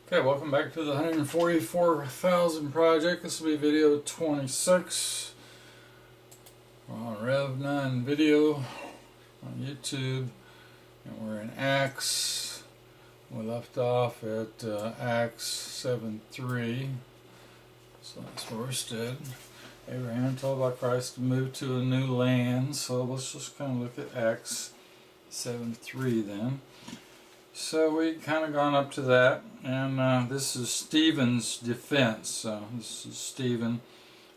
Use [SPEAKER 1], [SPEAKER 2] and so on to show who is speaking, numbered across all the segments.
[SPEAKER 1] Okay, welcome back to the 144,000 project. This will be video 26. We're on Rev 9 video on YouTube, and we're in Acts. We left off at Acts 7:3, so that's where we stood. Abraham told by Christ to move to a new land, so let's just kind of look at Acts 7:3 then. So we kind of gone up to that, and this is Stephen's defense. So this is Stephen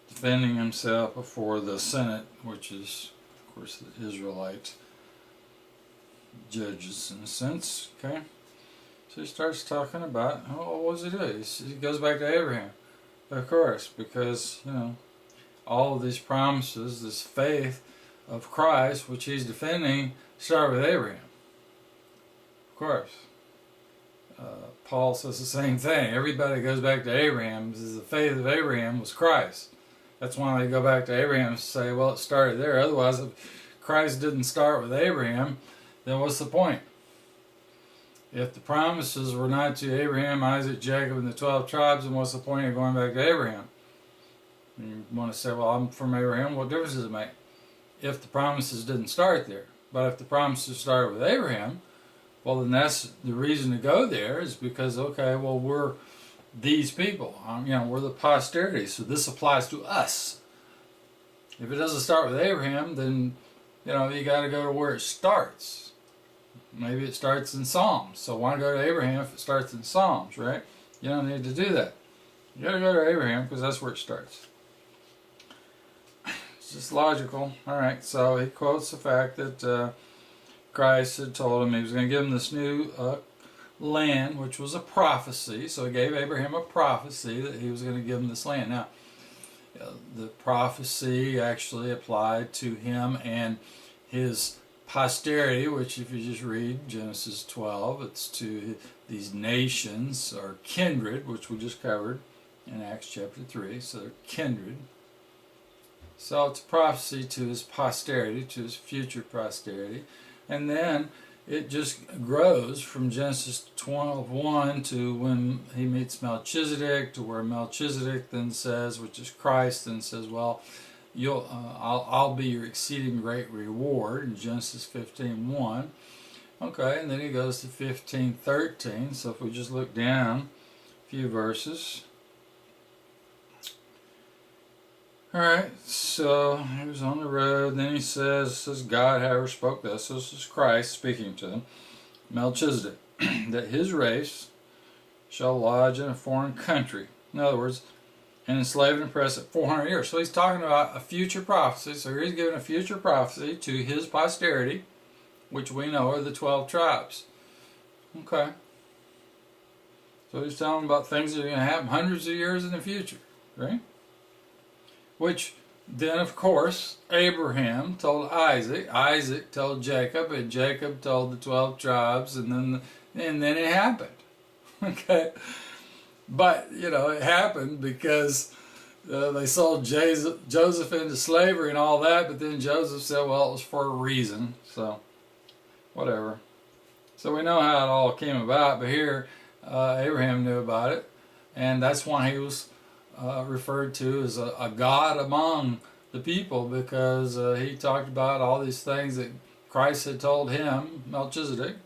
[SPEAKER 1] defending himself before the Senate, which is, of course, the Israelite judges in a sense. Okay, so he starts talking about, oh, what does he do? He goes back to Abraham, of course, because all of these promises, this faith of Christ, which he's defending, start with Abraham. Of course. Paul says the same thing. Everybody goes back to Abraham because the faith of Abraham was Christ. That's why they go back to Abraham and say, well, it started there. Otherwise, if Christ didn't start with Abraham, then what's the point? If the promises were not to Abraham, Isaac, Jacob, and the 12 tribes, then what's the point of going back to Abraham? You want to say, well, I'm from Abraham. What difference does it make? If the promises didn't start there. But if the promises started with Abraham, well, then that's the reason to go there, is because, okay, well, we're these people. We're the posterity, so this applies to us. If it doesn't start with Abraham, then, you got to go to where it starts. Maybe it starts in Psalms, so why go to Abraham if it starts in Psalms, right? You don't need to do that. You got to go to Abraham because that's where it starts. It's just logical. All right, so he quotes the fact that Christ had told him he was going to give him this new land, which was a prophecy. So he gave Abraham a prophecy that he was going to give him this land. Now, the prophecy actually applied to him and his posterity, which if you just read Genesis 12, it's to these nations, or kindred, which we just covered in Acts chapter 3. So they're kindred. So it's a prophecy to his posterity, to his future posterity. And then it just grows from Genesis 12:1 to when he meets Melchizedek, to where Melchizedek then says, which is Christ, then says, well, I'll be your exceeding great reward in Genesis 15:1. Okay, and then he goes to 15:13. So if we just look down a few verses. Alright, so he was on the road, then he says God, however, spoke this. So this is Christ speaking to him, Melchizedek, that his race shall lodge in a foreign country. In other words, and enslaved and oppressed at 400 years. So he's talking about a future prophecy. So he's giving a future prophecy to his posterity, which we know are the 12 tribes. Okay. So he's telling about things that are going to happen hundreds of years in the future, right? Which then, of course, Abraham told Isaac, Isaac told Jacob, and Jacob told the 12 tribes, and then it happened. Okay, but it happened because they sold Joseph into slavery and all that. But then Joseph said, "Well, it was for a reason." So, whatever. So we know how it all came about. But here, Abraham knew about it, and that's why he was referred to as a God among the people, because he talked about all these things that Christ had told him, Melchizedek.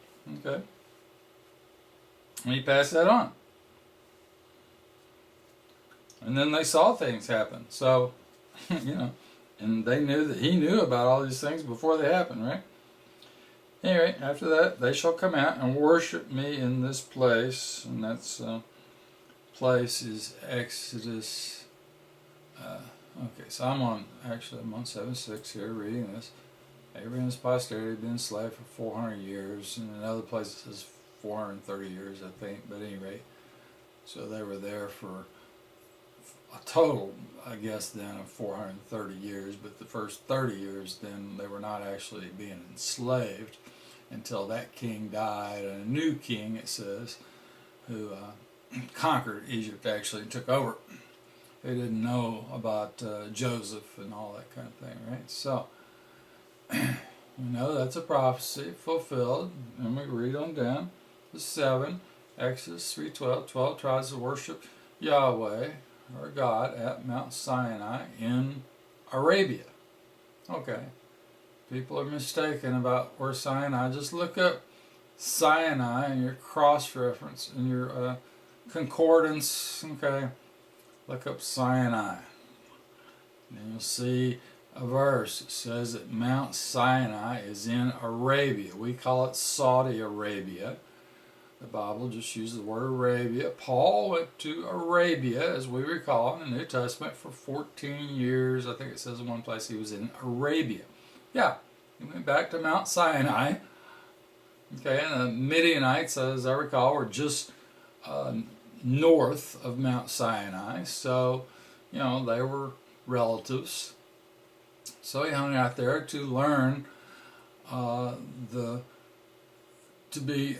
[SPEAKER 1] Okay, and he passed that on, and then they saw things happen. So and they knew that he knew about all these things before they happened, right? Anyway, after that, they shall come out and worship me in this place, and that's place is Exodus. Okay, so I'm on 7:6 here reading this. Abraham's posterity had been enslaved for 400 years, and in other places it says 430 years, I think, but at any rate. So they were there for a total, I guess, then of 430 years, but the first 30 years then they were not actually being enslaved until that king died, and a new king, it says, who conquered Egypt actually and took over. They didn't know about Joseph and all that kind of thing, right? So we know that's a prophecy fulfilled, and we read on down to 7. Exodus 3:12, 12 tribes to worship Yahweh, or God, at Mount Sinai in Arabia. Okay, people are mistaken about where Sinai. Just look up Sinai in your cross-reference, in your concordance, okay? Look up Sinai. And you'll see a verse. It says that Mount Sinai is in Arabia. We call it Saudi Arabia. The Bible just uses the word Arabia. Paul went to Arabia, as we recall, in the New Testament for 14 years. I think it says in one place he was in Arabia. Yeah, he went back to Mount Sinai. Okay, and the Midianites, as I recall, were just north of Mount Sinai. So, you know, they were relatives. So he hung out there to learn to be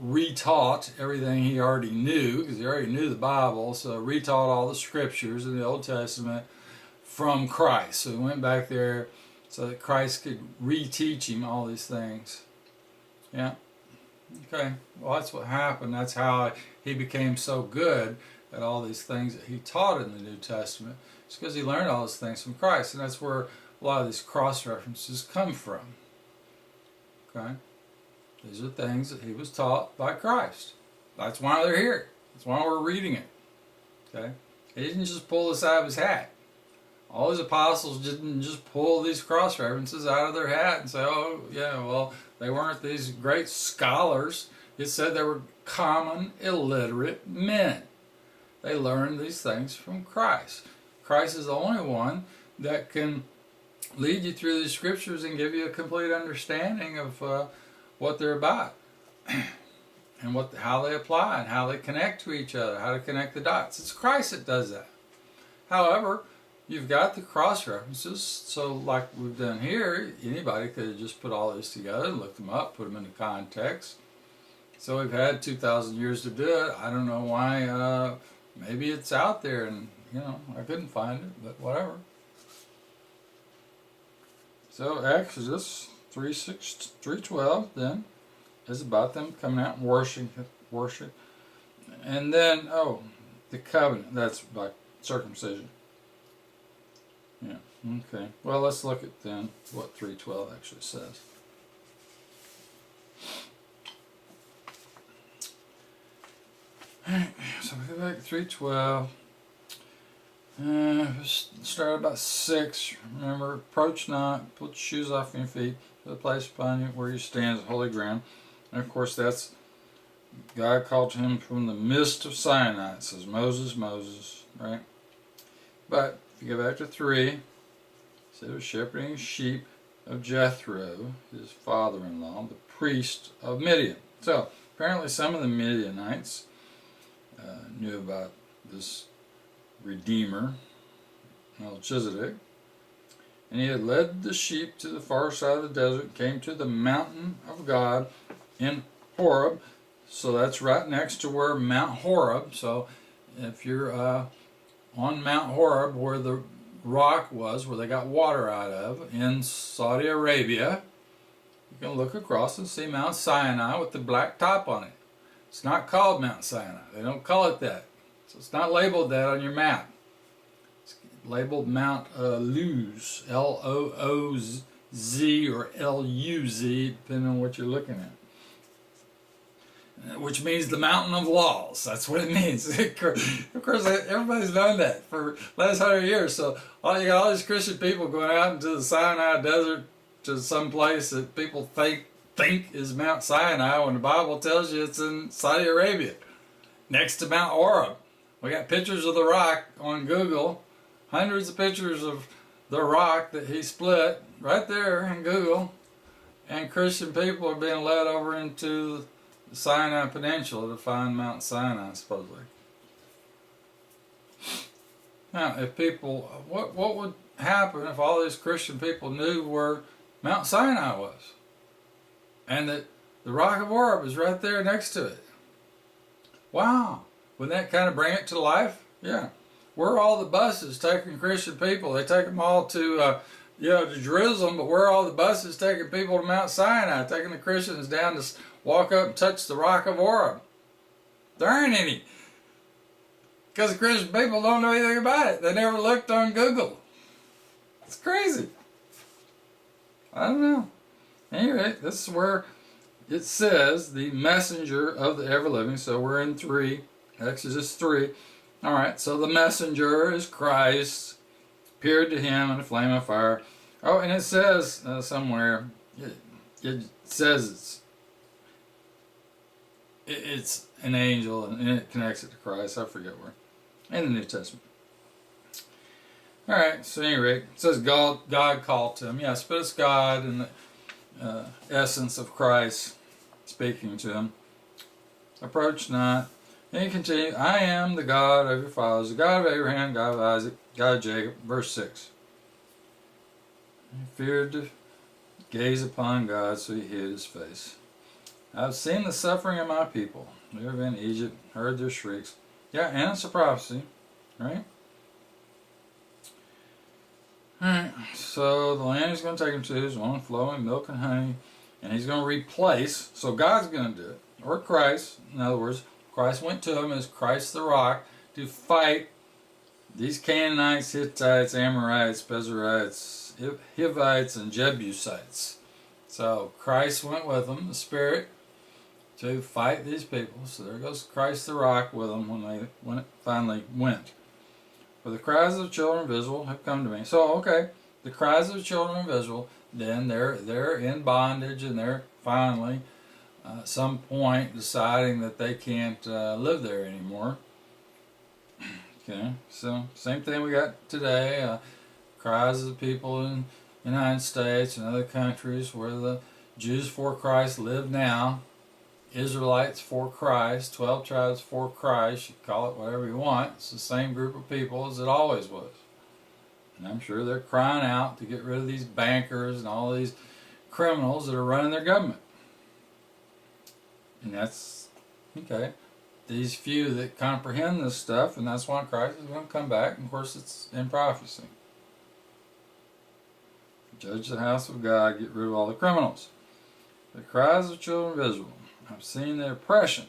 [SPEAKER 1] retaught everything he already knew, because he already knew the Bible, so retaught all the scriptures in the Old Testament from Christ. So he went back there so that Christ could reteach him all these things. Yeah. Okay. Well, that's what happened. That's how he became so good at all these things that he taught in the New Testament. It's because he learned all those things from Christ, and that's where a lot of these cross-references come from. Okay? These are things that he was taught by Christ. That's why they're here. That's why we're reading it. Okay? He didn't just pull this out of his hat. All his apostles didn't just pull these cross-references out of their hat and say, oh, yeah, well, they weren't these great scholars. It said they were common, illiterate men. They learned these things from Christ. Christ is the only one that can lead you through these scriptures and give you a complete understanding of what they're about and how they apply and how they connect to each other, how to connect the dots. It's Christ that does that. However, you've got the cross-references, so like we've done here, anybody could have just put all this together and looked them up, put them into context. So we've had 2,000 years to do it. I don't know why. Maybe it's out there and, you know, I couldn't find it, but whatever. So Exodus 3:12 then is about them coming out and worship. And then, the covenant, that's by circumcision. Yeah, okay. Well, let's look at then what 3:12 actually says. Alright, so we go back to 3:12. Start about 6. Remember, approach not, put your shoes off your feet, put the place upon you where you stand is holy ground. And of course, that's God called to him from the midst of Sinai. It says Moses, Moses, right? But if you go back to 3, it says he was shepherding sheep of Jethro, his father-in-law, the priest of Midian. So apparently, some of the Midianites knew about this Redeemer, Melchizedek, and he had led the sheep to the far side of the desert, came to the mountain of God in Horeb. So that's right next to where Mount Horeb. So if you're on Mount Horeb, where the rock was, where they got water out of, in Saudi Arabia, you can look across and see Mount Sinai with the black top on it. It's not called Mount Sinai. They don't call it that. So it's not labeled that on your map. It's labeled Mount Luz, L-O-O-Z or L-U-Z, depending on what you're looking at. Which means the mountain of laws. That's what it means. Of course, everybody's known that for the last 100 years. So you got all these Christian people going out into the Sinai desert to some place that people think is Mount Sinai, when the Bible tells you it's in Saudi Arabia, next to Mount Horeb. We got pictures of the rock on Google, hundreds of pictures of the rock that he split right there in Google, and Christian people are being led over into the Sinai Peninsula to find Mount Sinai, supposedly. Now, if people, what would happen if all these Christian people knew where Mount Sinai was? And that the rock of Horeb is right there next to it. Wow. Wouldn't that kind of bring it to life? Yeah. Where are all the buses taking Christian people? They take them all to Jerusalem, but where are all the buses taking people to Mount Sinai, taking the Christians down to walk up and touch the rock of Horeb? There aren't any. Because the Christian people don't know anything about it. They never looked on Google. It's crazy. I don't know. Anyway, this is where it says the messenger of the ever-living. So we're in 3, Exodus 3. All right, so the messenger is Christ, appeared to him in a flame of fire. Oh, and it says somewhere, it says it's an angel, and it connects it to Christ. I forget where. In the New Testament. All right, so anyway, it says God called to him. Yes, but it's God in the essence of Christ speaking to him. Approach not. Then he continued, I am the God of your fathers, the God of Abraham, God of Isaac, God of Jacob. Verse 6. He feared to gaze upon God, so he hid his face. I've seen the suffering of my people. They have been in Egypt, heard their shrieks. Yeah, and it's a prophecy, right? Alright, so the land he's going to take him to is one flowing milk and honey, and he's going to replace, so God's going to do it, or Christ, in other words, Christ went to him as Christ the rock to fight these Canaanites, Hittites, Amorites, Pezerites, Hivites, and Jebusites. So Christ went with them, the Spirit, to fight these people. So there goes Christ the rock with them when it finally went. For the cries of the children of Israel have come to me. So okay, the cries of the children of Israel, then they're in bondage, and they're finally at some point deciding that they can't live there anymore. Okay, so same thing we got today. Cries of the people in the United States and other countries where the Jews for Christ live now. Israelites for Christ, 12 tribes for Christ, you call it whatever you want. It's the same group of people as it always was. And I'm sure they're crying out to get rid of these bankers and all these criminals that are running their government. And that's, okay, these few that comprehend this stuff, and that's why Christ is going to come back. And of course, it's in prophecy. Judge the house of God, get rid of all the criminals. The cries of the children of Israel. I've seen the oppression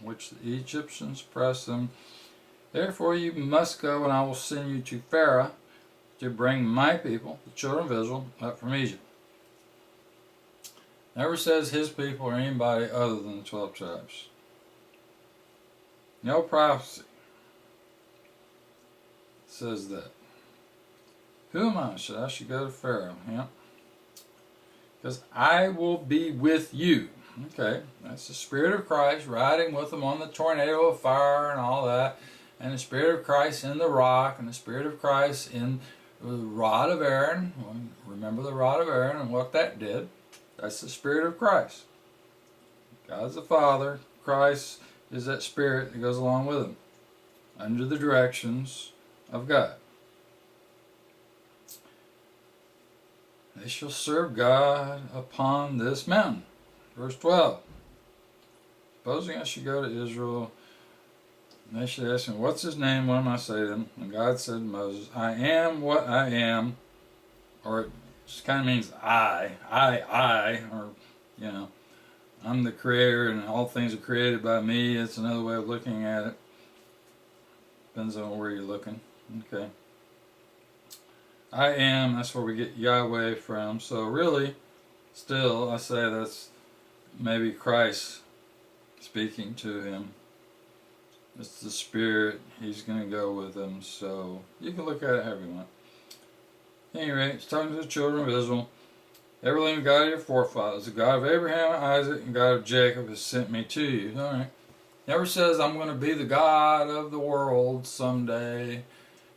[SPEAKER 1] which the Egyptians oppressed them. Therefore you must go, and I will send you to Pharaoh to bring my people, the children of Israel, up from Egypt. Never says his people or anybody other than the 12 tribes. No prophecy says that. Who am I? I should go to Pharaoh. Yeah. Because I will be with you. Okay, that's the Spirit of Christ riding with them on the tornado of fire and all that. And the Spirit of Christ in the rock, and the Spirit of Christ in the rod of Aaron. Remember the rod of Aaron and what that did. That's the Spirit of Christ. God's the Father. Christ is that Spirit that goes along with him, under the directions of God. They shall serve God upon this mountain. Verse 12. Supposing I should go to Israel, and they should ask me, what's his name? What am I say to them? And God said to Moses, I am what I am. Or it just kind of means I, or, you know, I'm the creator and all things are created by me. It's another way of looking at it. Depends on where you're looking. Okay. I am, that's where we get Yahweh from. So really, still, I say that's maybe Christ speaking to him. It's the Spirit. He's going to go with him. So you can look at it however you want. Anyway, it's talking to the children of Israel. Ever-living God of your forefathers, the God of Abraham, Isaac, and God of Jacob has sent me to you. All right. Never says I'm going to be the God of the world someday.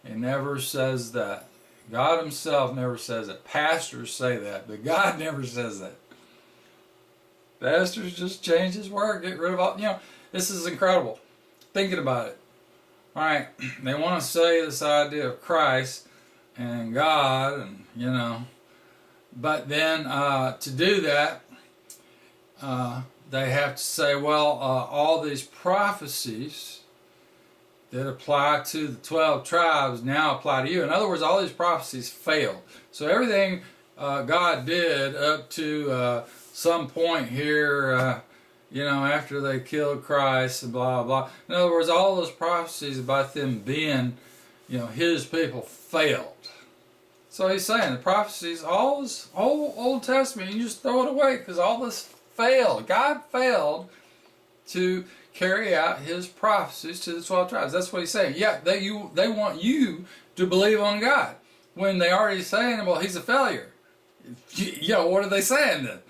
[SPEAKER 1] It never says that. God himself never says it. Pastors say that, but God never says that. Pastors just change his word, get rid of all, this is incredible. Thinking about it. Alright, they want to say this idea of Christ and God, and but then to do that, they have to say, well, all these prophecies that apply to the 12 tribes now apply to you. In other words, all these prophecies failed. So everything God did up to some point here after they killed Christ and blah, blah. In other words, all those prophecies about them being, his people failed. So he's saying the prophecies, all this whole Old Testament, you just throw it away because all this failed. God failed to carry out his prophecies to the 12 tribes. That's what he's saying. Yeah, they want you to believe on God when they already saying, well, he's a failure. What are they saying then?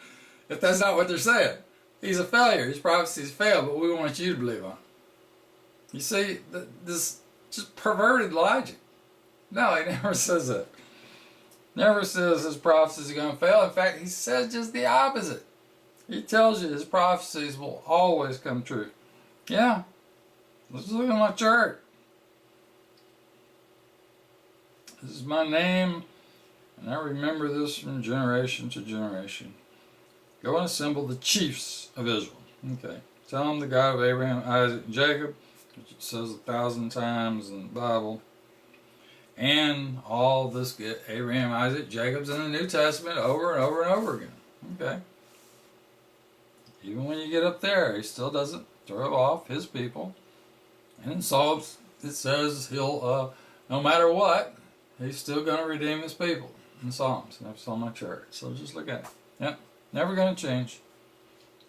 [SPEAKER 1] If that's not what they're saying. He's a failure. His prophecies failed, but we want you to believe on him. You see, this just perverted logic. No, he never says that. Never says his prophecies are going to fail. In fact, he says just the opposite. He tells you his prophecies will always come true. Yeah. Let's look at my chart. This is my name, and I remember this from generation to generation. Go and assemble the chiefs of Israel. Okay. Tell them the God of Abraham, Isaac, and Jacob, which it says 1,000 times in the Bible. And all this get Abraham, Isaac, Jacob's in the New Testament over and over and over again. Okay. Even when you get up there, he still doesn't throw off his people. And in Psalms, it says he'll, no matter what, he's still going to redeem his people. In Psalms, and that's on my chart. So just look at it. Yep. Never going to change.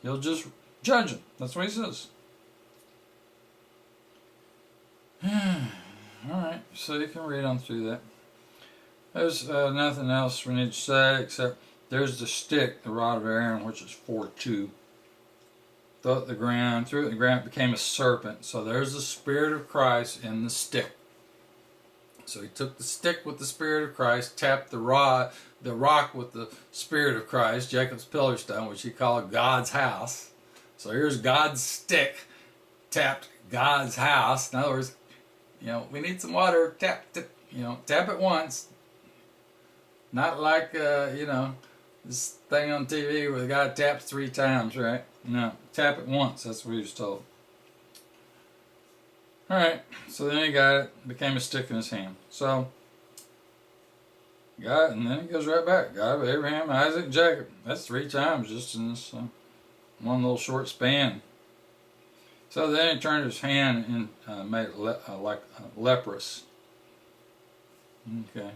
[SPEAKER 1] He'll just judge them. That's what he says. Alright, so you can read on through that. There's nothing else we need to say except there's the stick, the rod of Aaron, which is 4:2. Threw it in the ground, it became a serpent. So there's the Spirit of Christ in the stick. So he took the stick with the Spirit of Christ, tapped the rock with the Spirit of Christ, Jacob's pillar stone, which he called God's house. So here's God's stick, tapped God's house. In other words, we need some water, tap it once. Not like, this thing on TV where the guy taps 3 times, right? No, tap it once, that's what he was told. Alright, so then he got it, became a stick in his hand. So, got it, and then it goes right back. God of Abraham, Isaac, and Jacob. That's 3 times just in this one little short span. So then he turned his hand and made it like leprous. Okay.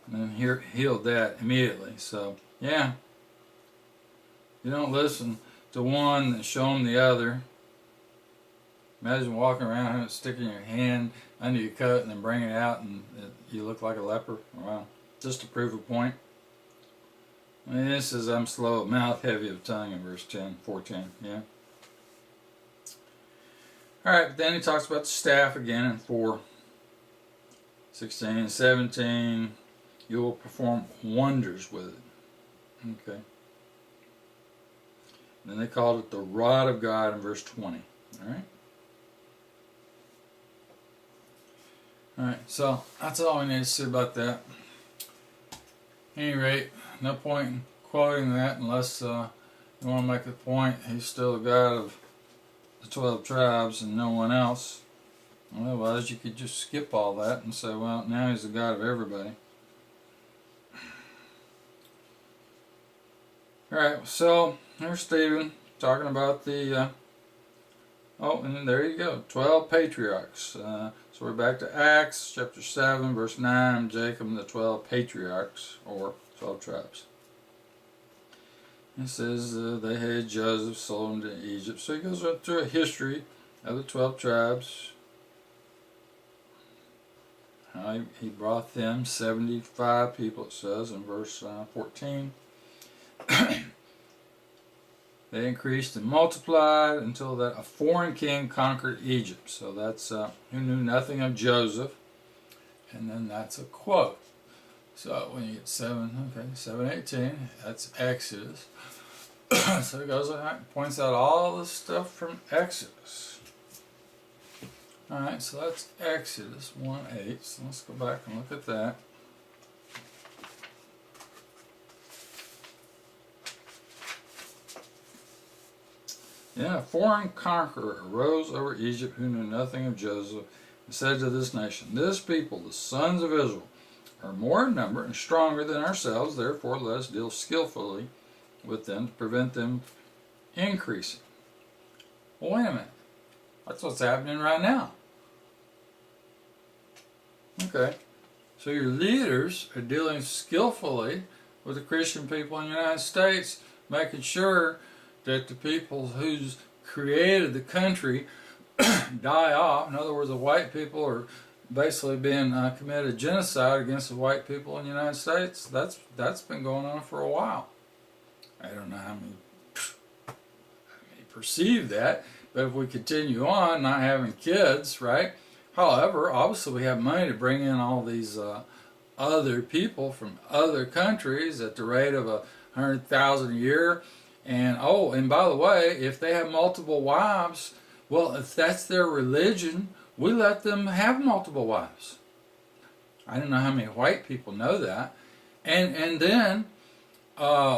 [SPEAKER 1] And then healed that immediately. So, yeah. You don't listen to one and show them the other. Imagine walking around and sticking your hand under your coat and then bringing it out and you look like a leper. Wow. Just to prove a point. I mean, this is, I'm slow of mouth, heavy of tongue in verse 4:10. Yeah. Alright, but then he talks about the staff again in 4:16 and 17. You will perform wonders with it. Okay. And then they called it the rod of God in verse 20. Alright. Alright, so that's all we need to say about that. At any rate, no point in quoting that unless you want to make a point. He's still the God of the 12 tribes and no one else. Otherwise, you could just skip all that and say, well, now he's the God of everybody. Alright, so here's Stephen talking about the, and there you go, 12 patriarchs. So we're back to Acts chapter 7, verse 9, Jacob and the 12 patriarchs, or 12 tribes. It says they hated Joseph, sold him to Egypt. So he goes through a history of the 12 tribes. How he brought them 75 people, it says in verse 14. They increased and multiplied until that a foreign king conquered Egypt. So that's who knew nothing of Joseph. And then that's a quote. So when you get 7:18, that's Exodus. So it goes and points out all this stuff from Exodus. Alright, so that's Exodus 1:8. So let's go back and look at that. Yeah, a foreign conqueror arose over Egypt who knew nothing of Joseph and said to this nation, this people, the sons of Israel, are more in number and stronger than ourselves, therefore let us deal skillfully with them to prevent them increasing. Well, wait a minute. That's what's happening right now. Okay. So your leaders are dealing skillfully with the Christian people in the United States, making sure that the people who's created the country die off. In other words, the white people are basically being committed genocide against the white people in the United States. That's been going on for a while. I don't know how many perceive that, but if we continue on not having kids, right? However, obviously we have money to bring in all these other people from other countries at the rate of 100,000 a year. And oh, and by the way, if they have multiple wives, well, if that's their religion, we let them have multiple wives. I don't know how many white people know that. And then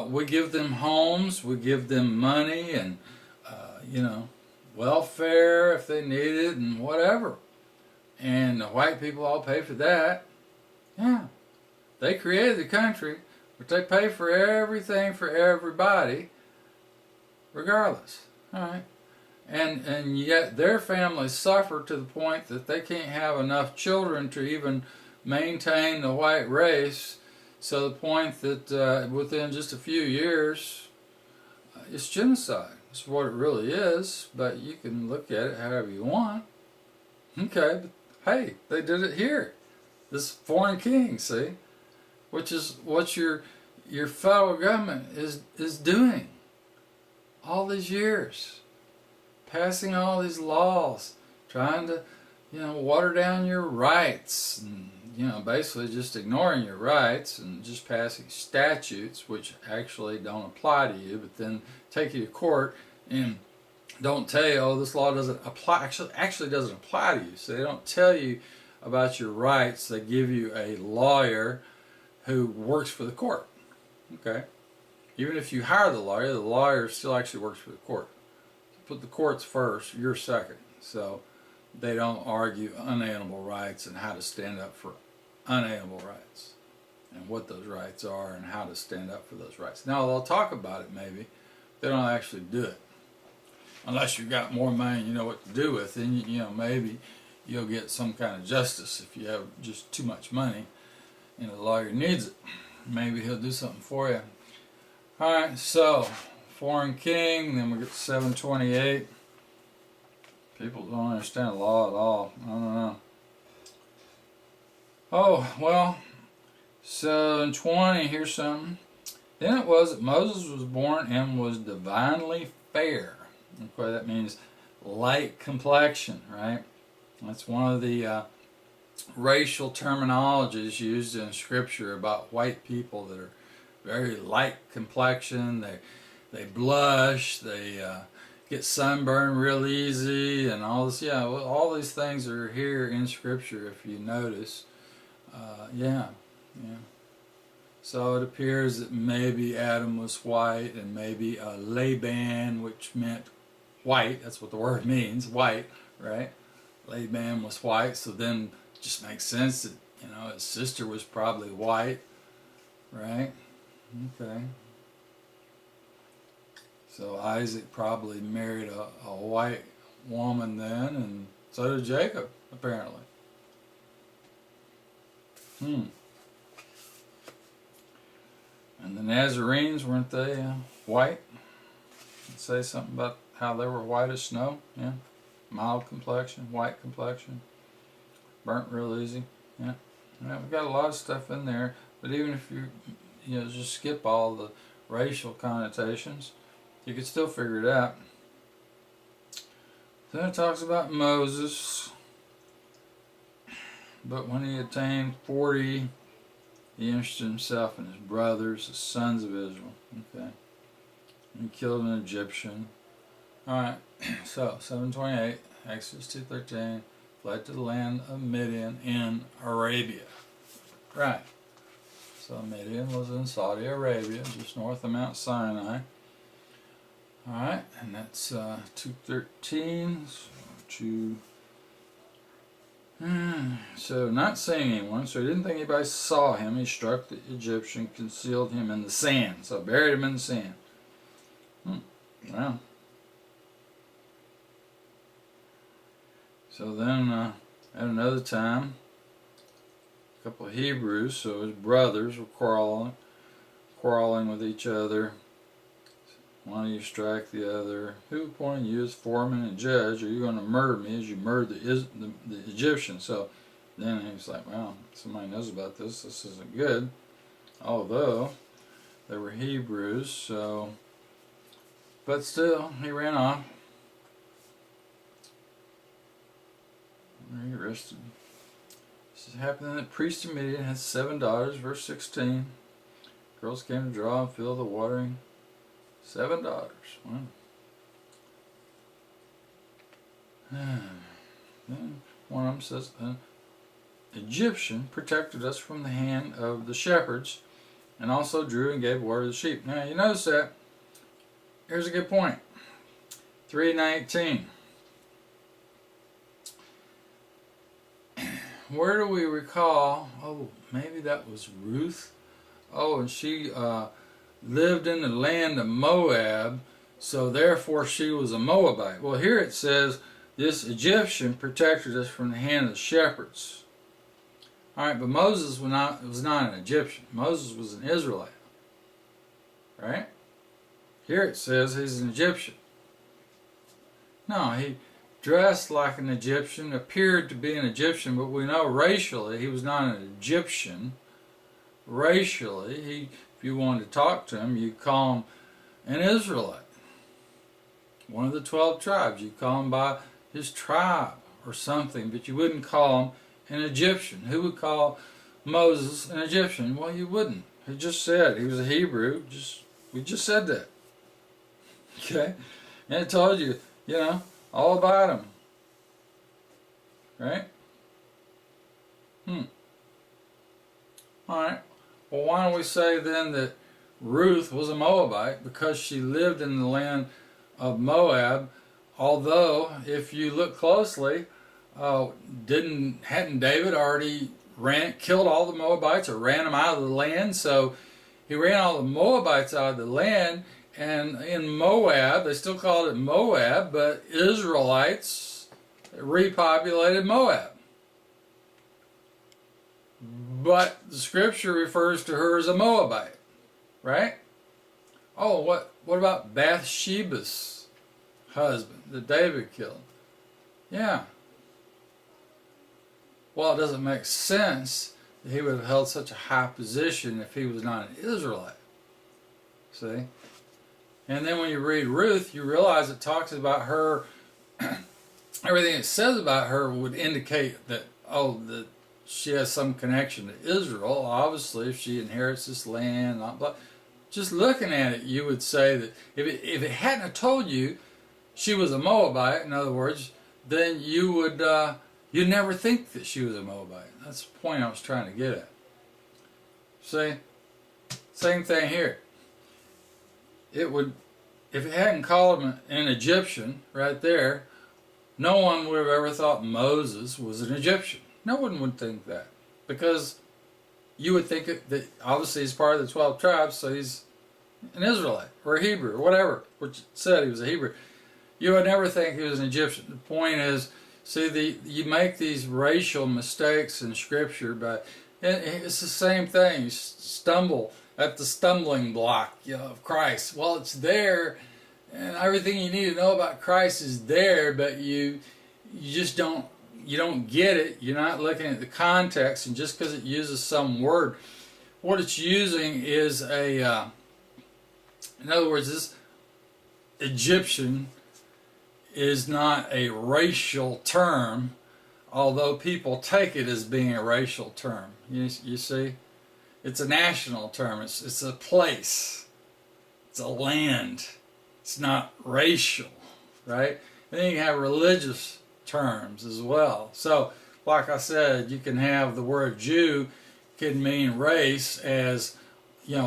[SPEAKER 1] we give them homes, we give them money, and welfare if they need it, and whatever. And the white people all pay for that. Yeah, they created the country, but they pay for everything for everybody, regardless. All right. And yet their families suffer to the point that they can't have enough children to even maintain the white race, so the point that within just a few years, it's genocide. It's what it really is, but you can look at it however you want. Okay, but hey, they did it here. This foreign king, see? Which is what your federal government is doing all these years. Passing all these laws, trying to, water down your rights, and, basically just ignoring your rights and just passing statutes which actually don't apply to you, but then take you to court and don't tell you, oh, this law doesn't apply, actually doesn't apply to you. So they don't tell you about your rights. They give you a lawyer who works for the court. Okay? Even if you hire the lawyer still actually works for the court. Put the courts first, you're second. So they don't argue unalienable rights and how to stand up for unalienable rights and what those rights are and how to stand up for those rights. Now they'll talk about it maybe, they don't actually do it. Unless you've got more money and you know what to do with, then maybe you'll get some kind of justice if you have just too much money and the lawyer needs it. Maybe he'll do something for you. Alright, so foreign king, then we get to 728. People don't understand law at all. I don't know. Oh, well, 720, here's something. Then it was that Moses was born and was divinely fair. Okay, that means light complexion, right? That's one of the racial terminologies used in Scripture about white people that are very light complexion. They blush, they get sunburned real easy, and all this. Yeah, well, all these things are here in Scripture if you notice. Yeah. So it appears that maybe Adam was white, and maybe Laban, which meant white. That's what the word means, white, right? Laban was white, so then it just makes sense that his sister was probably white, right? Okay. So Isaac probably married a white woman then, and so did Jacob, apparently. And the Nazarenes, weren't they white? Say something about how they were white as snow. Yeah. Mild complexion, white complexion. Burnt real easy. Yeah. We've got a lot of stuff in there, but even if you just skip all the racial connotations, you could still figure it out. Then it talks about Moses. But when he attained 40, he interested himself in his brothers, the sons of Israel. Okay. He killed an Egyptian. Alright, so 728, Exodus 2:13, fled to the land of Midian in Arabia. Right. So Midian was in Saudi Arabia, just north of Mount Sinai. Alright, and that's 2:13. So not seeing anyone, so he didn't think anybody saw him. He struck the Egyptian, concealed him in the sand. So buried him in the sand. Well, so then at another time, a couple of Hebrews, so his brothers were quarreling with each other. One of you strike the other. Who appointed you as foreman and judge? Are you going to murder me as you murdered the Egyptian? So then he was like, well, somebody knows about this. This isn't good. Although they were Hebrews, so. But still, he ran off. He arrested. This happened in the priest of Midian had 7 daughters, verse 16. Girls came to draw and fill the watering. 7 daughters. Wow. Then one of them says, an Egyptian protected us from the hand of the shepherds, and also drew and gave water to the sheep. Now you notice that. Here's a good point. 3:19. Where do we recall? Oh, maybe that was Ruth. Oh, and she lived in the land of Moab, so therefore she was a Moabite. Well, here it says this Egyptian protected us from the hand of the shepherds. All right, but Moses was not an Egyptian. Moses was an Israelite, right? Here it says he's an Egyptian. No, he dressed like an Egyptian, appeared to be an Egyptian, but we know racially he was not an Egyptian. Racially, if you wanted to talk to him, you'd call him an Israelite. One of the 12 tribes. You'd call him by his tribe or something, but you wouldn't call him an Egyptian. Who would call Moses an Egyptian? Well, you wouldn't. He just said he was a Hebrew. We just said that. Okay? And it told you, all about him. Right? Alright. Well, why don't we say then that Ruth was a Moabite because she lived in the land of Moab, although if you look closely, hadn't David already killed all the Moabites or ran them out of the land? So he ran all the Moabites out of the land, and in Moab, they still called it Moab, but Israelites repopulated Moab. But the scripture refers to her as a Moabite, right? Oh, what about Bathsheba's husband that David killed? Yeah. Well, it doesn't make sense that he would have held such a high position if he was not an Israelite. See? And then when you read Ruth, you realize it talks about her, everything it says about her would indicate that, that she has some connection to Israel. Obviously, if she inherits this land, blah, blah. Just looking at it, you would say that if it hadn't have told you she was a Moabite, in other words, then you would you'd never think that she was a Moabite. That's the point I was trying to get at. See, same thing here. It would, if it hadn't called him an Egyptian right there, no one would have ever thought Moses was an Egyptian. No one would think that, because you would think that obviously he's part of the 12 tribes, so he's an Israelite or a Hebrew or whatever, which said he was a Hebrew. You would never think he was an Egyptian. The point is, see, you make these racial mistakes in Scripture, but it's the same thing. You stumble at the stumbling block of Christ. Well, it's there, and everything you need to know about Christ is there, but you just don't get it. You're not looking at the context, and just because it uses some word, what it's using is in other words, this Egyptian is not a racial term, although people take it as being a racial term. You see? It's a national term. It's a place. It's a land. It's not racial, right? And then you have religious terms as well. So, like I said, you can have the word Jew can mean race as,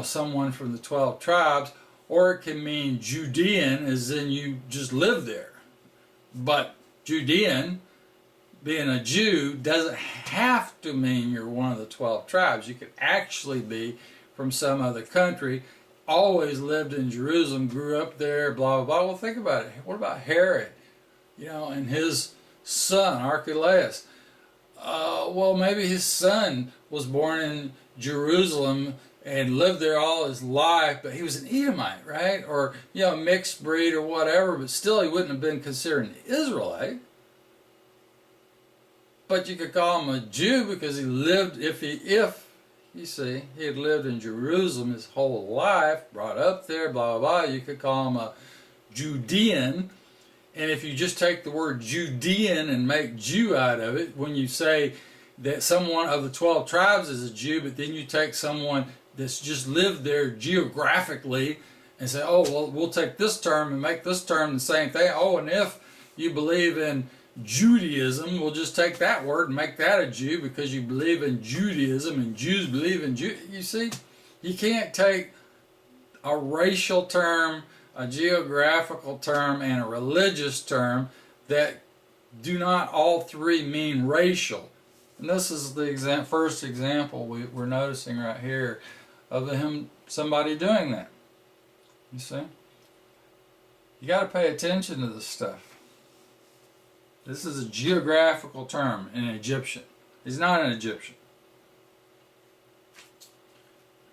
[SPEAKER 1] someone from the 12 tribes, or it can mean Judean as in you just live there. But Judean, being a Jew, doesn't have to mean you're one of the 12 tribes. You could actually be from some other country always lived in Jerusalem, grew up there, blah, blah, blah. Well, think about it. What about Herod, and his son, Archelaus? Well, maybe his son was born in Jerusalem and lived there all his life, but he was an Edomite, right? Or, mixed breed or whatever, but still he wouldn't have been considered an Israelite. But you could call him a Jew because he lived, if he had lived in Jerusalem his whole life, brought up there, blah, blah, blah, you could call him a Judean. And if you just take the word Judean and make Jew out of it, when you say that someone of the 12 tribes is a Jew, but then you take someone that's just lived there geographically and say, oh, well, we'll take this term and make this term the same thing. Oh, and if you believe in Judaism, we'll just take that word and make that a Jew because you believe in Judaism and Jews believe in Judaism. You see, you can't take a racial term, a geographical term, and a religious term that do not all three mean racial. And this is the first example we're noticing right here of somebody doing that. You see? You got to pay attention to this stuff. This is a geographical term in Egyptian. He's not an Egyptian.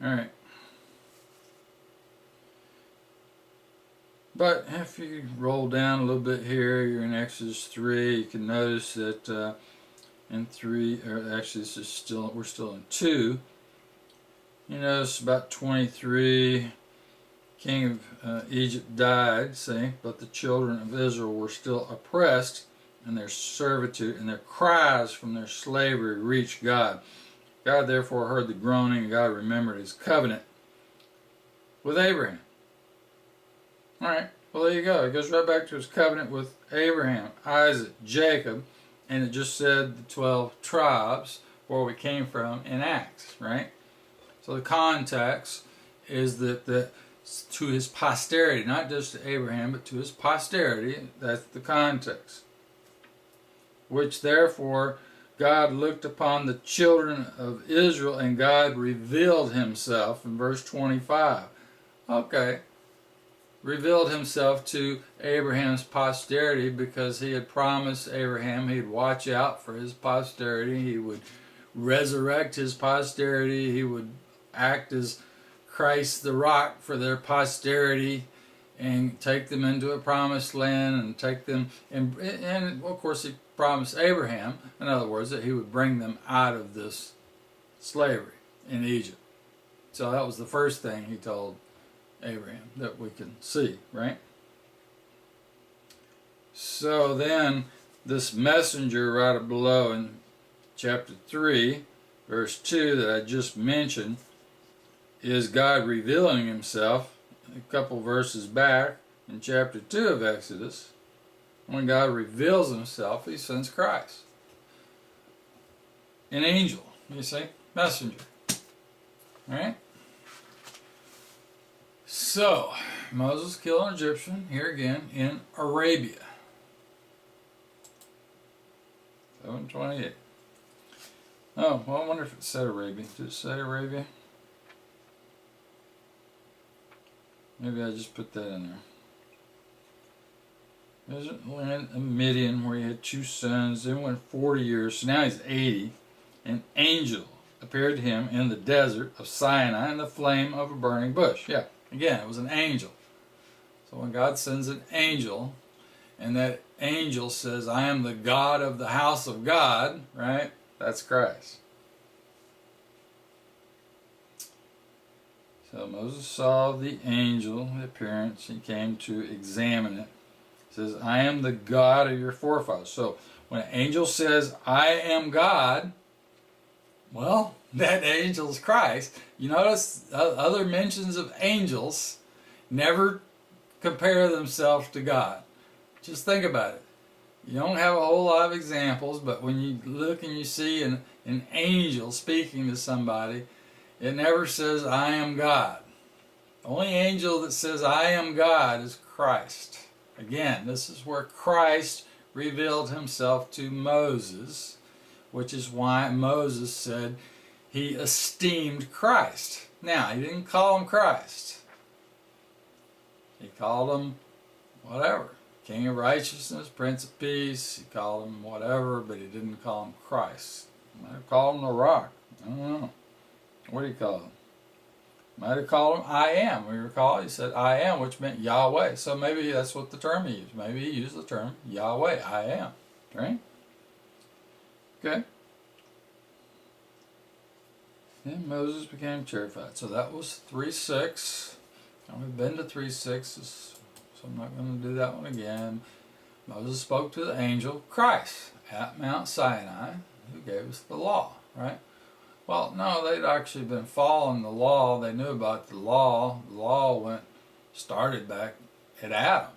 [SPEAKER 1] All right. But if you roll down a little bit here, you're in Exodus 3. You can notice that in 3, or actually we're still in 2. You notice about 23, king of Egypt died, see, but the children of Israel were still oppressed in their servitude, and their cries from their slavery reached God. God therefore heard the groaning, and God remembered his covenant with Abraham. Alright, well there you go. It goes right back to his covenant with Abraham, Isaac, Jacob, and it just said the 12 tribes where we came from in Acts, right? So the context is that to his posterity, not just to Abraham, but to his posterity, that's the context. Which therefore God looked upon the children of Israel and God revealed himself in verse 25. Okay. Revealed himself to Abraham's posterity because he had promised Abraham he'd watch out for his posterity, he would resurrect his posterity, he would act as Christ the rock for their posterity and take them into a promised land and take them, and of course he promised Abraham, in other words, that he would bring them out of this slavery in Egypt. So that was the first thing he told Abraham that we can see, right? So then this messenger right below in chapter 3, verse 2 that I just mentioned is God revealing himself a couple verses back in chapter 2 of Exodus. When God reveals himself, he sends Christ. An angel, you see, messenger. Alright? So, Moses killed an Egyptian, here again, in Arabia. 728. Oh, well, I wonder if it said Arabia. Did it say Arabia? Maybe I just put that in there. There's a land of Midian where he had 2 sons. Then went 40 years, so now he's 80. An angel appeared to him in the desert of Sinai in the flame of a burning bush. Yeah, again, it was an angel. So when God sends an angel, and that angel says, I am the God of the house of God, right? That's Christ. So Moses saw the angel, the appearance, and came to examine it. It says, I am the God of your forefathers. So when an angel says, I am God, well, that angel is Christ. You notice other mentions of angels never compare themselves to God. Just think about it. You don't have a whole lot of examples, but when you look and you see an angel speaking to somebody, it never says, I am God. The only angel that says, I am God is Christ. Again, this is where Christ revealed himself to Moses, which is why Moses said he esteemed Christ. Now, he didn't call him Christ. He called him whatever. King of Righteousness, Prince of Peace. He called him whatever, but he didn't call him Christ. He might have called him the Rock. I don't know. What do you call him? Might have called him I Am. We recall he said I Am, which meant Yahweh. So maybe that's what the term he used. Maybe he used the term Yahweh, I Am. Right? Okay. Then Moses became terrified. So that was 3:6. And we've been to 3:6, so I'm not going to do that one again. Moses spoke to the angel Christ at Mount Sinai, who gave us the law, right? Well, no, they'd actually been following the law. They knew about the law. The law started back at Adam.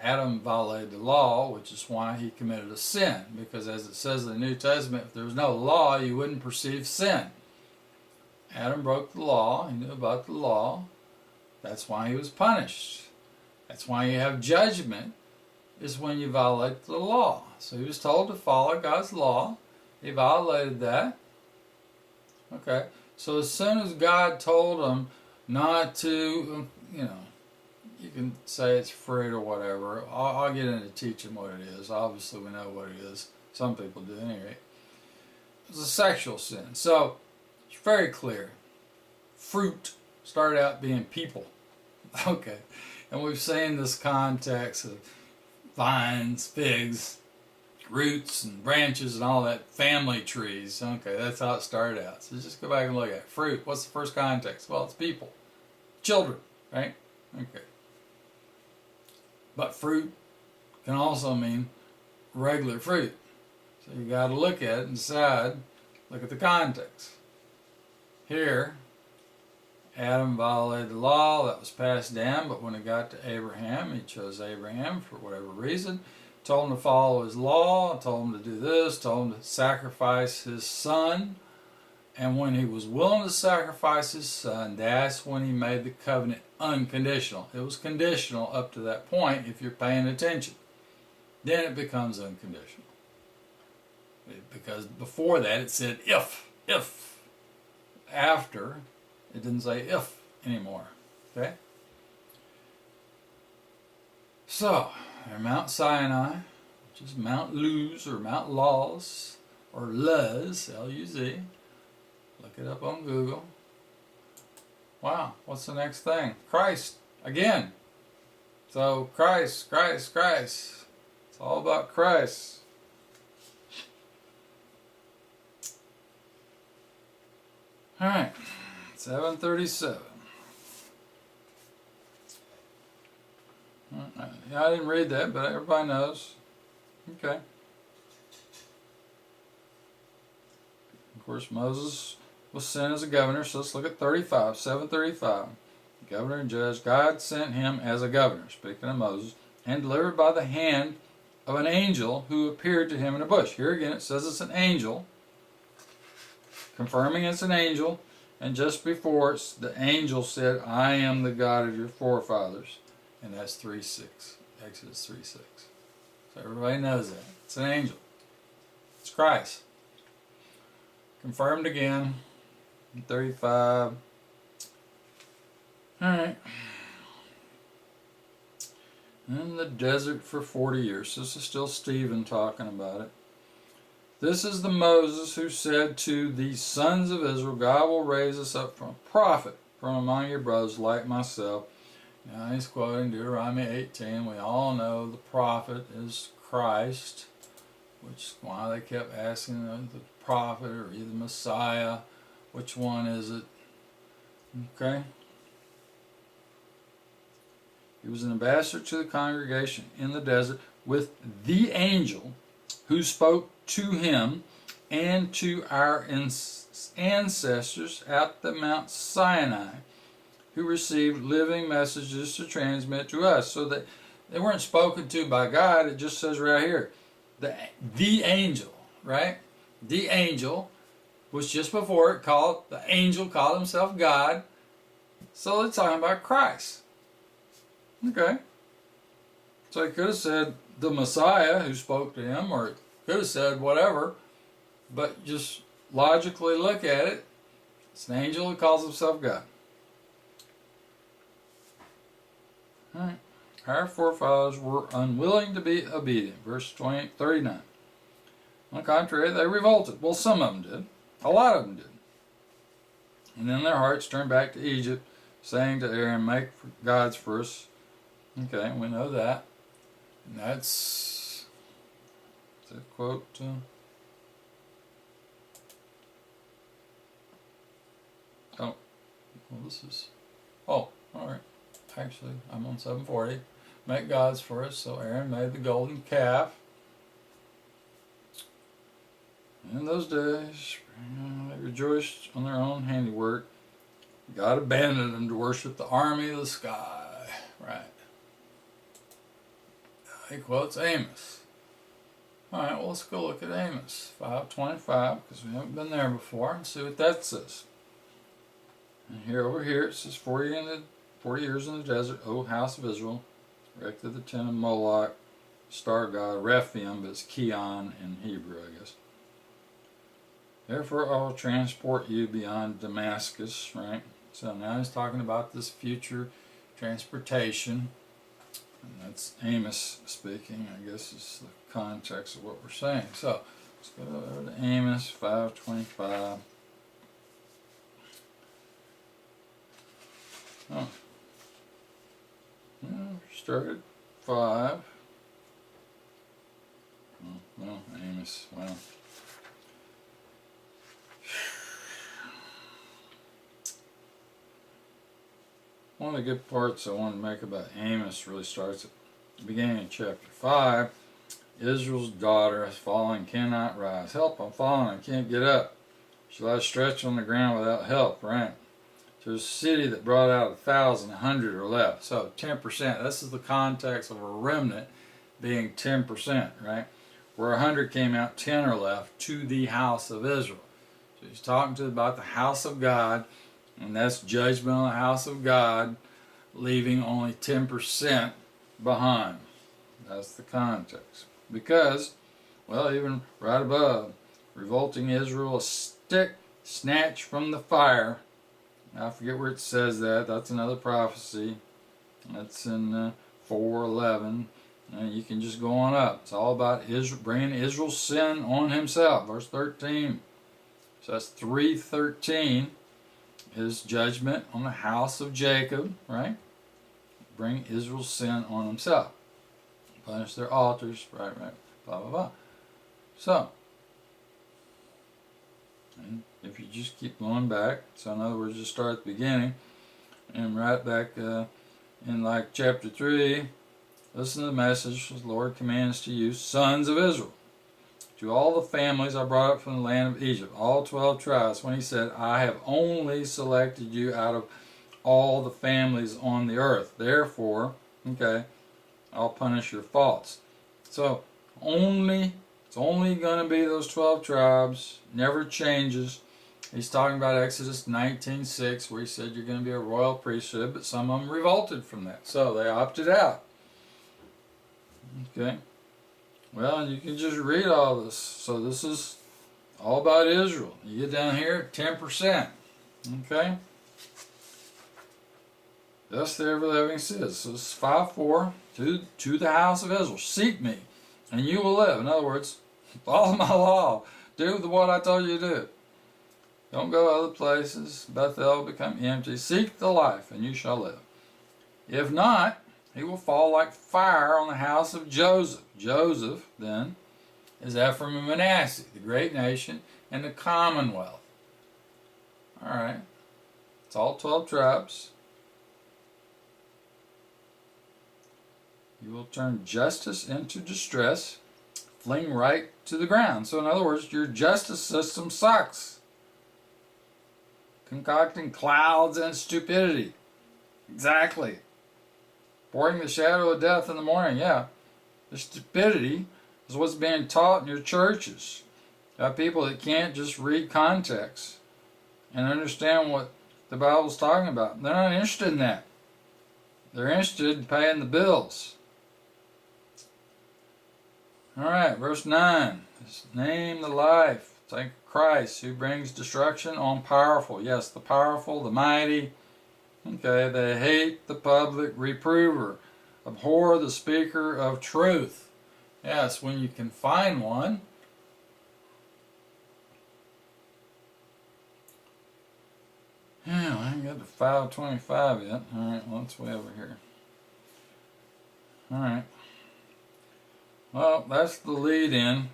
[SPEAKER 1] Adam violated the law, which is why he committed a sin. Because as it says in the New Testament, if there was no law, you wouldn't perceive sin. Adam broke the law. He knew about the law. That's why he was punished. That's why you have judgment, is when you violate the law. So he was told to follow God's law. He violated that. Okay, so as soon as God told him not to, you can say it's fruit or whatever. I'll get into teaching what it is. Obviously we know what it is. Some people do anyway. It's a sexual sin. So it's very clear. Fruit started out being people. Okay, and we've seen this context of vines, figs, roots and branches and all that, family trees. Okay, that's how it started out. So just go back and look at it. Fruit, what's the first context? Well, it's people. Children, right? Okay. But fruit can also mean regular fruit. So you got to look at it and decide, look at the context. Here, Adam violated the law that was passed down, but when it got to Abraham, he chose Abraham for whatever reason. Told him to follow his law, told him to do this, told him to sacrifice his son. And when he was willing to sacrifice his son, that's when he made the covenant unconditional. It was conditional up to that point if you're paying attention. Then it becomes unconditional. Because before that it said if. After, it didn't say if anymore. Okay? So, Mount Sinai, which is Mount Luz or Mount Luz, or Luz, L-U-Z. Look it up on Google. Wow, what's the next thing? Christ, again. So, Christ. It's all about Christ. Alright, 737. Yeah, I didn't read that, but everybody knows. Okay. Of course, Moses was sent as a governor, so let's look at 735. Governor and judge. God sent him as a governor, speaking of Moses, and delivered by the hand of an angel who appeared to him in a bush. Here again it says it's an angel, confirming it's an angel, and just before the angel said, I am the God of your forefathers. And that's 3:6, Exodus 3:6. So everybody knows that. It's an angel. It's Christ. Confirmed again in 35. Alright. In the desert for 40 years. This is still Stephen talking about it. This is the Moses who said to the sons of Israel, God will raise us up from a prophet from among your brothers like myself. Now he's quoting Deuteronomy 18. We all know the prophet is Christ, which is why they kept asking the prophet or either Messiah. Which one is it? Okay. He was an ambassador to the congregation in the desert with the angel who spoke to him and to our ancestors at the Mount Sinai, who received living messages to transmit to us. So that they weren't spoken to by God. It just says right here, the angel, right? The angel, which just before the angel called himself God. So they're talking about Christ. Okay. So he could have said the Messiah who spoke to him, or it could have said whatever, but just logically look at it. It's an angel who calls himself God. All right. Our forefathers were unwilling to be obedient. Verse 39. On the contrary, they revolted. Well, some of them did. A lot of them did. And then their hearts turned back to Egypt, saying to Aaron, make gods for us. Okay, we know that. And that's the quote. Oh, well, this is. Oh, all right. Actually, I'm on 740. Make gods for us. So Aaron made the golden calf. In those days, they rejoiced on their own handiwork. God abandoned them to worship the army of the sky. Right. He quotes Amos. Alright, well, let's go look at Amos 5:25, because we haven't been there before, and see what that says. And here over here it says 40 years in the desert, O house of Israel, erected the tent of Moloch, star god Rephaim, but it's Kion in Hebrew, I guess. Therefore I will transport you beyond Damascus, right? So now he's talking about this future transportation. And that's Amos speaking, I guess is the context of what we're saying. So let's go over to Amos 5:25. Oh. Start at 5. Oh, well, Amos, well. One of the good parts I want to make about Amos really starts at the beginning of chapter 5. Israel's daughter has fallen, cannot rise. Help, I'm falling, I can't get up. She lies stretched on the ground without help, right? There's a city that brought out 1,000, 100 are left. So 10%, this is the context of a remnant being 10%, right? Where 100 came out, 10 are left to the house of Israel. So he's talking about the house of God, and that's judgment on the house of God, leaving only 10% behind. That's the context. Because, well, even right above, revolting Israel, a stick snatched from the fire. I forget where it says that. That's another prophecy. That's in 4:11. And you can just go on up. It's all about Israel, bringing Israel's sin on himself. Verse 13. So that's 3:13. His judgment on the house of Jacob, right? Bring Israel's sin on himself. Punish their altars, right, blah, blah, blah. So, and if you just keep going back, so in other words, just start at the beginning, and right back in like chapter 3, listen to the message the Lord commands to you, sons of Israel. To all the families I brought up from the land of Egypt, all 12 tribes, when he said, I have only selected you out of all the families on the earth. Therefore, okay, I'll punish your faults. So, it's only going to be those 12 tribes, never changes. He's talking about Exodus 19:6, where he said you're going to be a royal priesthood, but some of them revolted from that. So, they opted out. Okay. Well, you can just read all this. So this is all about Israel. You get down here, 10%. Okay? Thus the ever-living says. So this is 5:4. To the house of Israel. Seek me, and you will live. In other words, follow my law. Do what I told you to do. Don't go other places. Bethel will become empty. Seek the life, and you shall live. If not, he will fall like fire on the house of Joseph. Joseph, then, is Ephraim and Manasseh, the great nation, and the commonwealth. Alright. It's all 12 tribes. You will turn justice into distress, fling right to the ground. So in other words, your justice system sucks. Concocting clouds and stupidity. Exactly. Pouring the shadow of death in the morning, yeah. The stupidity is what's being taught in your churches. Got people that can't just read context and understand what the Bible's talking about. They're not interested in that. They're interested in paying the bills. Alright, verse 9. Name the life. Thank Christ, who brings destruction on powerful. Yes, the powerful, the mighty. Okay, they hate the public reprover. Abhor the speaker of truth. Yes, when you can find one. Yeah, I ain't got to 525 yet. Alright, well, it's way over here. Alright. Well, that's the lead in.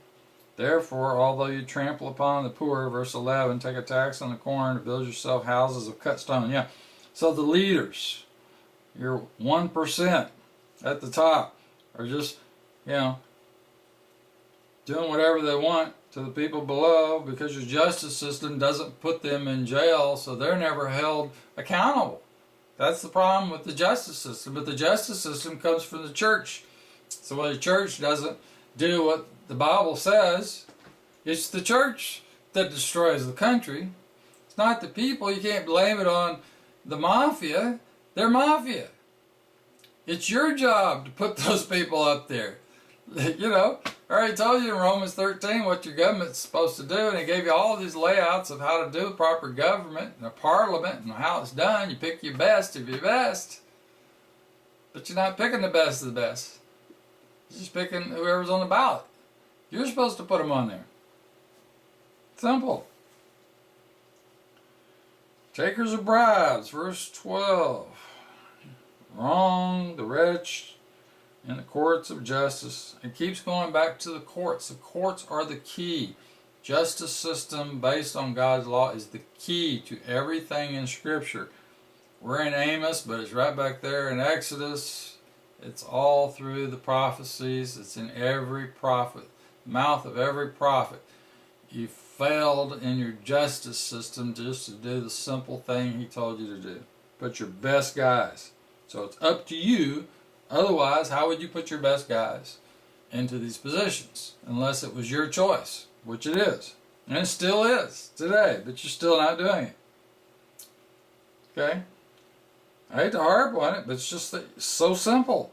[SPEAKER 1] Therefore, although you trample upon the poor, verse 11, take a tax on the corn to build yourself houses of cut stone. Yeah. So the leaders, your 1% at the top, are just, doing whatever they want to the people below because your justice system doesn't put them in jail, so they're never held accountable. That's the problem with the justice system. But the justice system comes from the church. So when the church doesn't do what the Bible says, it's the church that destroys the country. It's not the people. You can't blame it on the mafia. They're mafia. It's your job to put those people up there. I already told you in Romans 13 what your government's supposed to do, and he gave you all these layouts of how to do proper government and a parliament and how it's done. You pick your best of your best. But you're not picking the best of the best. You're just picking whoever's on the ballot. You're supposed to put them on there. Simple. Takers of bribes, verse 12. Wrong the wretch in the courts of justice. It keeps going back to the courts. The courts are the key. Justice system based on God's law is the key to everything in Scripture. We're in Amos, but it's right back there in Exodus. It's all through the prophecies. It's in every prophet, mouth of every prophet. You failed in your justice system just to do the simple thing he told you to do. Put your best guys. So it's up to you. Otherwise, how would you put your best guys into these positions? Unless it was your choice, which it is. And it still is today, but you're still not doing it. Okay? I hate to harp on it, but it's just so simple.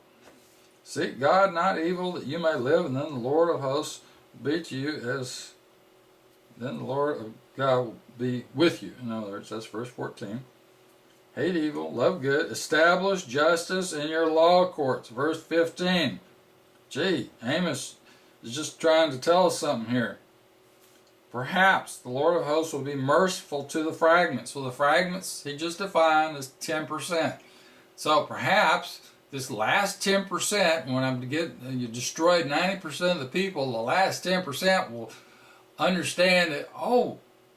[SPEAKER 1] Seek God, not evil, that you may live, and then the Lord of hosts will be to you as... Then the Lord of God will be with you. In other words, that's verse 14. Hate evil, love good, establish justice in your law courts. Verse 15. Gee, Amos is just trying to tell us something here. Perhaps the Lord of hosts will be merciful to the fragments. Well, the fragments he just defined as 10%. So perhaps this last 10%, when you destroyed 90% of the people, the last 10% will understand that,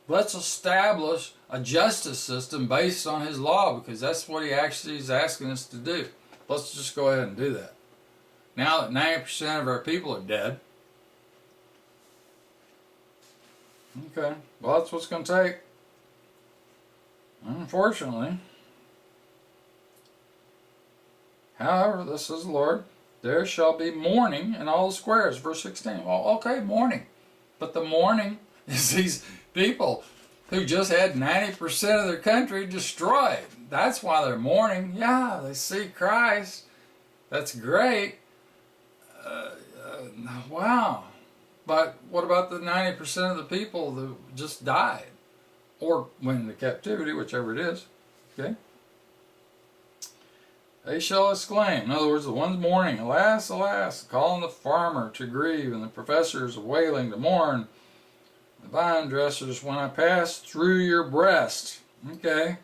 [SPEAKER 1] let's establish a justice system based on his law, because that's what he actually is asking us to do. Let's just go ahead and do that. Now that 90% of our people are dead. Okay, well, that's what's going to take. Unfortunately. However, this is the Lord, there shall be mourning in all the squares. Verse 16. Well, okay, mourning. But the mourning is these people who just had 90% of their country destroyed. That's why they're mourning. Yeah, they see Christ. That's great. Wow. But what about the 90% of the people who just died? Or went into captivity, whichever it is. Okay? They shall exclaim. In other words, the ones mourning, alas, alas, calling the farmer to grieve, and the professors wailing to mourn. The vine dressers, when I pass through your breast. Okay.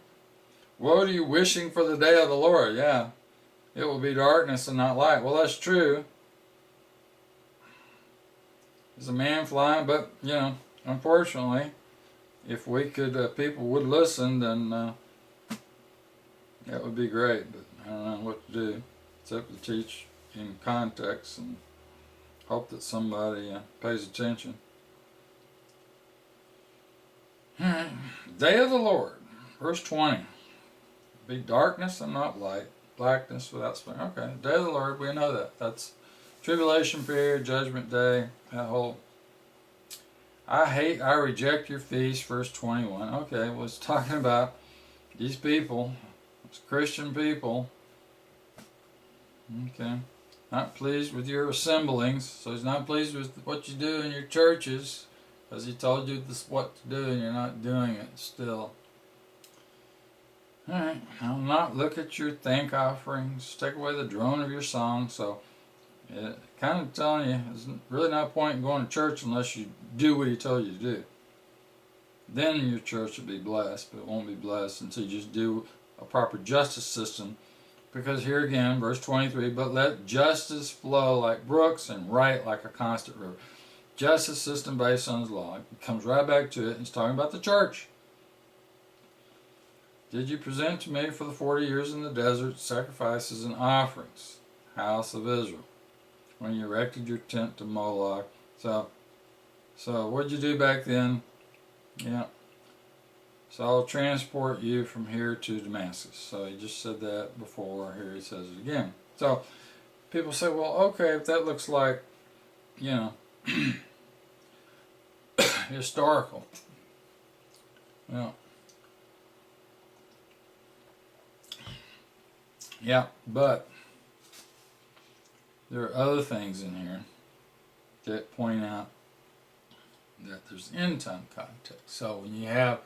[SPEAKER 1] Woe to you wishing for the day of the Lord. Yeah. It will be darkness and not light. Well, that's true. There's a man flying, but, unfortunately, if we could, people would listen, then that would be great. But I don't know what to do except to teach in context and hope that somebody pays attention. Alright, day of the Lord, verse 20. Be darkness and not light, blackness without splendor. Okay, day of the Lord, we know that. That's tribulation period, judgment day, that whole. I reject your feast, verse 21. Okay, well, it's talking about these people, these Christian people. Okay, not pleased with your assemblings, so he's not pleased with what you do in your churches. Because he told you this what to do and you're not doing it still. Alright, I'll not look at your thank offerings, take away the drone of your song. So it kind of telling you there's really no point in going to church unless you do what he told you to do. Then your church will be blessed, but it won't be blessed until you just do a proper justice system. Because here again, verse 23, but let justice flow like brooks and right like a constant river. Justice system based on his law. It comes right back to it. He's talking about the church. Did you present to me for the 40 years in the desert sacrifices and offerings, house of Israel, when you erected your tent to Moloch? So what did you do back then? Yeah. So I'll transport you from here to Damascus. So he just said that before. Here he says it again. So people say, well, okay, if that looks like, you know, historical. Well, yeah, but there are other things in here that point out that there's end time context. So when you have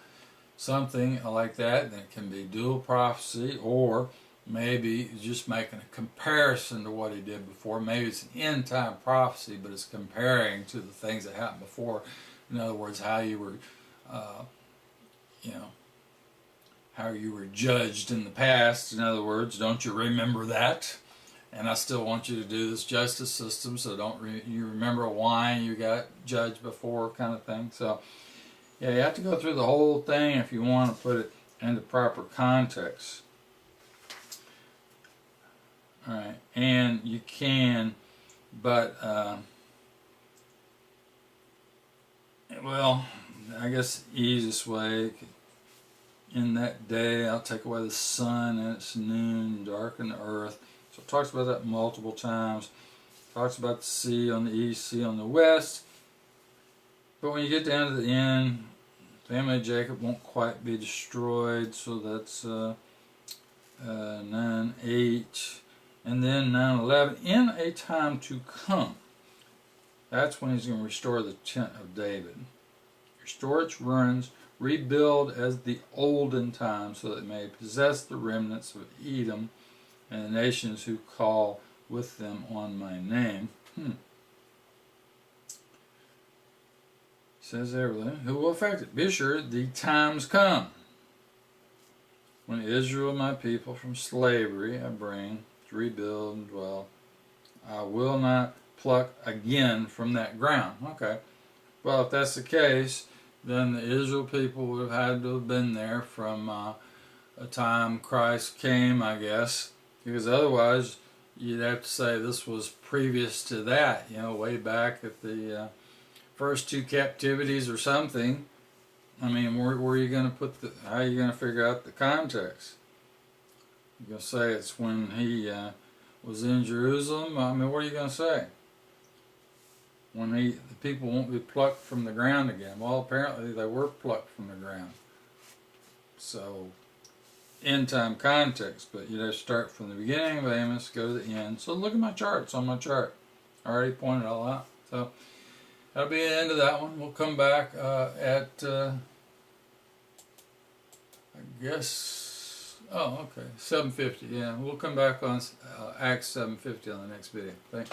[SPEAKER 1] something like that, then it can be dual prophecy, or maybe just making a comparison to what he did before. Maybe it's an end time prophecy, but it's comparing to the things that happened before. In other words, how you were, how you were judged in the past. In other words, don't you remember that? And I still want you to do this justice system, so don't you remember why you got judged before, kind of thing. So, yeah, you have to go through the whole thing if you want to put it into proper context. All right, and you can, but well, I guess the easiest way. In that day, I'll take away the sun and its noon, darken the earth. So it talks about that multiple times. It talks about the sea on the east, sea on the west. But when you get down to the end, the family of Jacob won't quite be destroyed. So that's 9:8, and then 9:11. In a time to come, that's when he's going to restore the tent of David, restore its ruins, rebuild as the olden times, so that it may possess the remnants of Edom and the nations who call with them on my name. Says everything. Who will affect it? Be sure the times come when Israel, my people, from slavery I bring to rebuild and dwell. I will not pluck again from that ground. Okay. Well, if that's the case, then the Israel people would have had to have been there from a time Christ came, I guess, because otherwise you'd have to say this was previous to that, way back at the first two captivities or something. I mean, where are you going to put how are you going to figure out the context? You're going to say it's when he was in Jerusalem? I mean, what are you going to say? When the people won't be plucked from the ground again. Well, apparently they were plucked from the ground. So, end time context, but you'd have to start from the beginning of Amos, go to the end. So look at my chart. It's on my chart. I already pointed it all out. So that'll be the end of that one. We'll come back at, I guess, 7:50. Yeah, we'll come back on Acts 7:50 on the next video. Thanks.